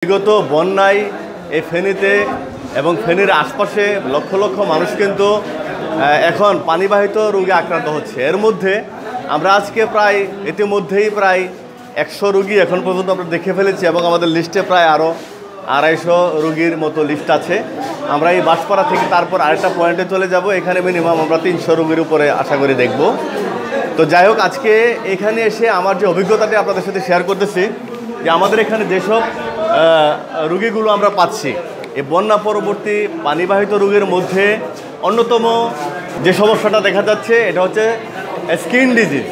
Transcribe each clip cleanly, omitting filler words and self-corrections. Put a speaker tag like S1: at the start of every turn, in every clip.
S1: বিগত বন্যায় এই ফেনীতে এবং ফেনীর আশপাশে লক্ষ লক্ষ মানুষ কিন্তু এখন পানিবাহিত রোগে আক্রান্ত হচ্ছে। এর মধ্যে আমরা আজকে ইতিমধ্যেই প্রায় 100 রোগী এখন পর্যন্ত আমরা দেখে ফেলেছি এবং আমাদের লিস্টে প্রায় আরও 250 রোগীর মতো লিস্ট আছে। আমরা এই বাঁশপাড়া থেকে তারপর আরেকটা পয়েন্টে চলে যাব। এখানে মিনিমাম আমরা 300 রোগীর উপরে আশা করি দেখব। তো যাই হোক, আজকে এখানে এসে আমার যে অভিজ্ঞতাটি আপনাদের সাথে শেয়ার করতেছি যে আমাদের এখানে যেসব রোগীগুলো আমরা পাচ্ছি, এই বন্যা পরবর্তী পানিবাহিত রোগের মধ্যে অন্যতম যে সমস্যাটা দেখা যাচ্ছে এটা হচ্ছে স্কিন ডিজিজ।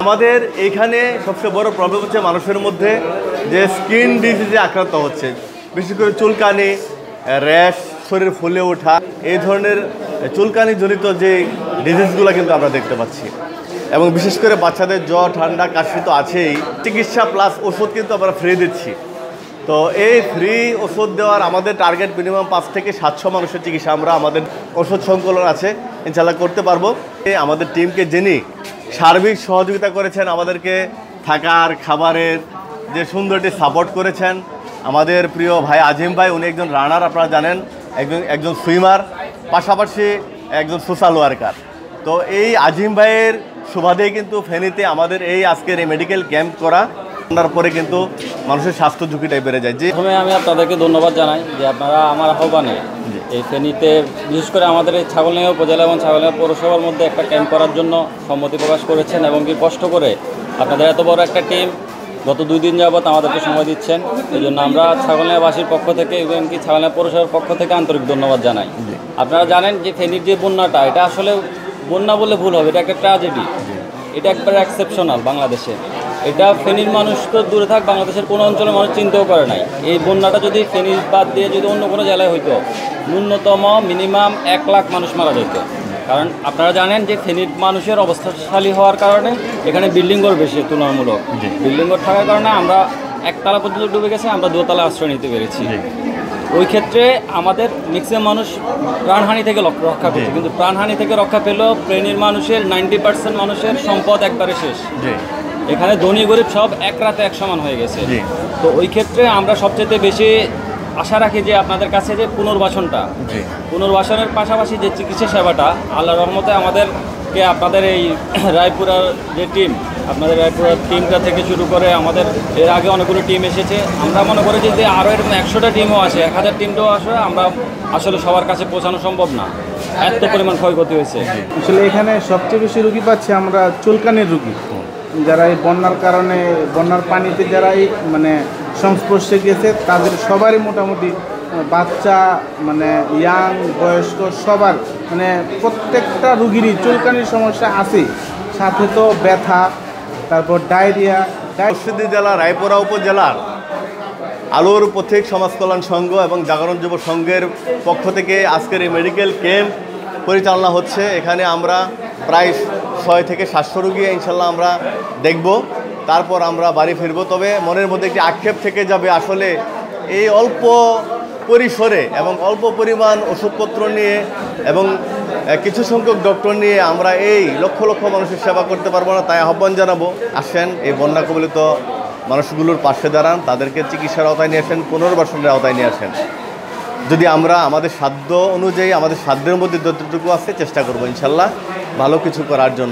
S1: আমাদের এইখানে সবচেয়ে বড় প্রবলেম হচ্ছে মানুষের মধ্যে যে স্কিন ডিজিজে আক্রান্ত হচ্ছে, বিশেষ করে চুলকানি, র্যাশ, শরীর ফুলে ওঠা, এই ধরনের চুলকানি জনিত যে ডিজিজগুলো কিন্তু আমরা দেখতে পাচ্ছি। এবং বিশেষ করে বাচ্চাদের জ্বর, ঠান্ডা, কাশি তো আছেই, চিকিৎসা প্লাস ওষুধ কিন্তু আমরা ফ্রি দিচ্ছি। তো এই ফ্রি ওষুধ দেওয়ার আমাদের টার্গেট মিনিমাম 500 থেকে 700 মানুষের চিকিৎসা আমরা আমাদের ওষুধ সংকলন আছে, ইনশাল্লাহ করতে পারবো। আমাদের টিমকে যিনি সার্বিক সহযোগিতা করেছেন, আমাদেরকে থাকার খাবারের যে সুন্দরটি সাপোর্ট করেছেন, আমাদের প্রিয় ভাই আজিম ভাই, উনি একজন রানার, আপনারা জানেন, একজন সুইমার, পাশাপাশি একজন সোশ্যাল ওয়ার্কার। তো এই আজিম ভাইয়ের সুবাদেই কিন্তু ফেনীতে আমাদের এই আজকের এই মেডিকেল ক্যাম্প করা, পরে কিন্তু মানুষের স্বাস্থ্য ঝুঁকিটাই বেড়ে যায়।
S2: প্রথমে আমি আপনাদেরকে ধন্যবাদ জানাই যে আপনারা আমার আহ্বানে এই ফেনীতে বিশেষ করে আমাদের এই ছাগলনাইয়া উপজেলা এবং ছাগলনাইয়া পৌরসভার মধ্যে একটা ক্যাম্প করার জন্য সম্মতি প্রকাশ করেছেন এবং কি কষ্ট করে আপনাদের এত বড় একটা টিম গত 2 দিন যাবৎ আমাদেরকে সময় দিচ্ছেন। এই জন্য আমরা ছাগলনাইয়াবাসীর পক্ষ থেকে এবং কি ছাগলনাইয়া পৌরসভার পক্ষ থেকে আন্তরিক ধন্যবাদ জানাই। আপনারা জানেন যে ফেনীর যে বন্যাটা, এটা আসলে বন্যা বলে ভুল হবে, এটা একটা ট্র্যাজেডি, এটা একবারে এক্সেপশনাল বাংলাদেশে। এটা ফেনীর মানুষ তো দূরে থাক, বাংলাদেশের কোনো অঞ্চলের মানুষ চিন্তাও করে নাই। এই বন্যাটা যদি ফেনীর বাদ দিয়ে যদি অন্য কোনো জেলায় হইতো, ন্যূনতম মিনিমাম 1 লাখ মানুষ মারা যেত। কারণ আপনারা জানেন যে ফেনীর মানুষের অবস্থাশালী হওয়ার কারণে এখানে বিল্ডিংঘর বেশি তুলনামূলক, বিল্ডিংঘর থাকার কারণে আমরা 1 তলা পর্যন্ত ডুবে গেছে, আমরা 2 তলা আশ্রয় নিতে পেরেছি। ওই ক্ষেত্রে আমাদের ম্যাক্সিমাম মানুষ প্রাণহানি থেকে রক্ষা পেয়েছে, কিন্তু প্রাণহানি থেকে রক্ষা পেলেও ফেনীর মানুষের 90% মানুষের সম্পদ একবারে শেষ। এখানে ধনী গরিব সব এক রাতে এক সমান হয়ে গেছে। তো ওই ক্ষেত্রে আমরা সবচেয়ে বেশি আশা রাখি যে আপনাদের কাছে যে পুনর্বাসনের পাশাপাশি যে চিকিৎসা সেবাটা, আল্লাহর রহমতে আমাদেরকে আপনাদের এই রায়পুরার যে টিম, আপনাদের রায়পুরার টিমটা থেকে শুরু করে আমাদের এর আগে অনেকগুলো টিম এসেছে। আমরা মনে করি যে আরও এরকম 100টা টিমও আসে, 1000 টিমটাও আসে, আমরা আসলে সবার কাছে পৌঁছানো সম্ভব না, এত পরিমাণ ক্ষয়ক্ষতি হয়েছে।
S3: আসলে এখানে সবচেয়ে বেশি রুগী পাচ্ছি আমরা চুলকানির রুগী, যারা এই বন্যার কারণে বন্যার পানিতে যারা সংস্পর্শে গেছে তাদের সবারই মোটামুটি বাচ্চা ইয়াং বয়স্ক সবার প্রত্যেকটা রুগীরই চুলকানির সমস্যা আছে, সাথে তো ব্যথা, তারপর ডায়রিয়া।
S1: মুর্শিদাবাদ জেলা রায়পুরা উপজেলার আলোর পথিক সমাজ কল্যাণ সংঘ এবং জাগরণ যুব সংঘের পক্ষ থেকে আজকের এই মেডিকেল ক্যাম্প পরিচালনা হচ্ছে। এখানে আমরা প্রায় 600 থেকে 700 রোগী ইনশাল্লাহ আমরা দেখব, তারপর আমরা বাড়ি ফিরব। তবে মনের মধ্যে একটি আক্ষেপ থেকে যাবে, আসলে এই অল্প পরিসরে এবং অল্প পরিমাণ ওষুধপত্র নিয়ে এবং কিছু সংখ্যক ডক্টর নিয়ে আমরা এই লক্ষ লক্ষ মানুষের সেবা করতে পারবো না। তাই আহ্বান জানাবো, আসেন এই বন্যা কবলিত মানুষগুলোর পাশে দাঁড়ান, তাদেরকে চিকিৎসার আওতায় নিয়ে আসেন, পুনর্বাসনের আওতায় নিয়ে আসেন। যদি আমরা আমাদের সাধ্য অনুযায়ী, আমাদের সাধ্যের মধ্যে যতটুকু আছে চেষ্টা করবো ইনশাল্লাহ ভালো কিছু করার জন্য।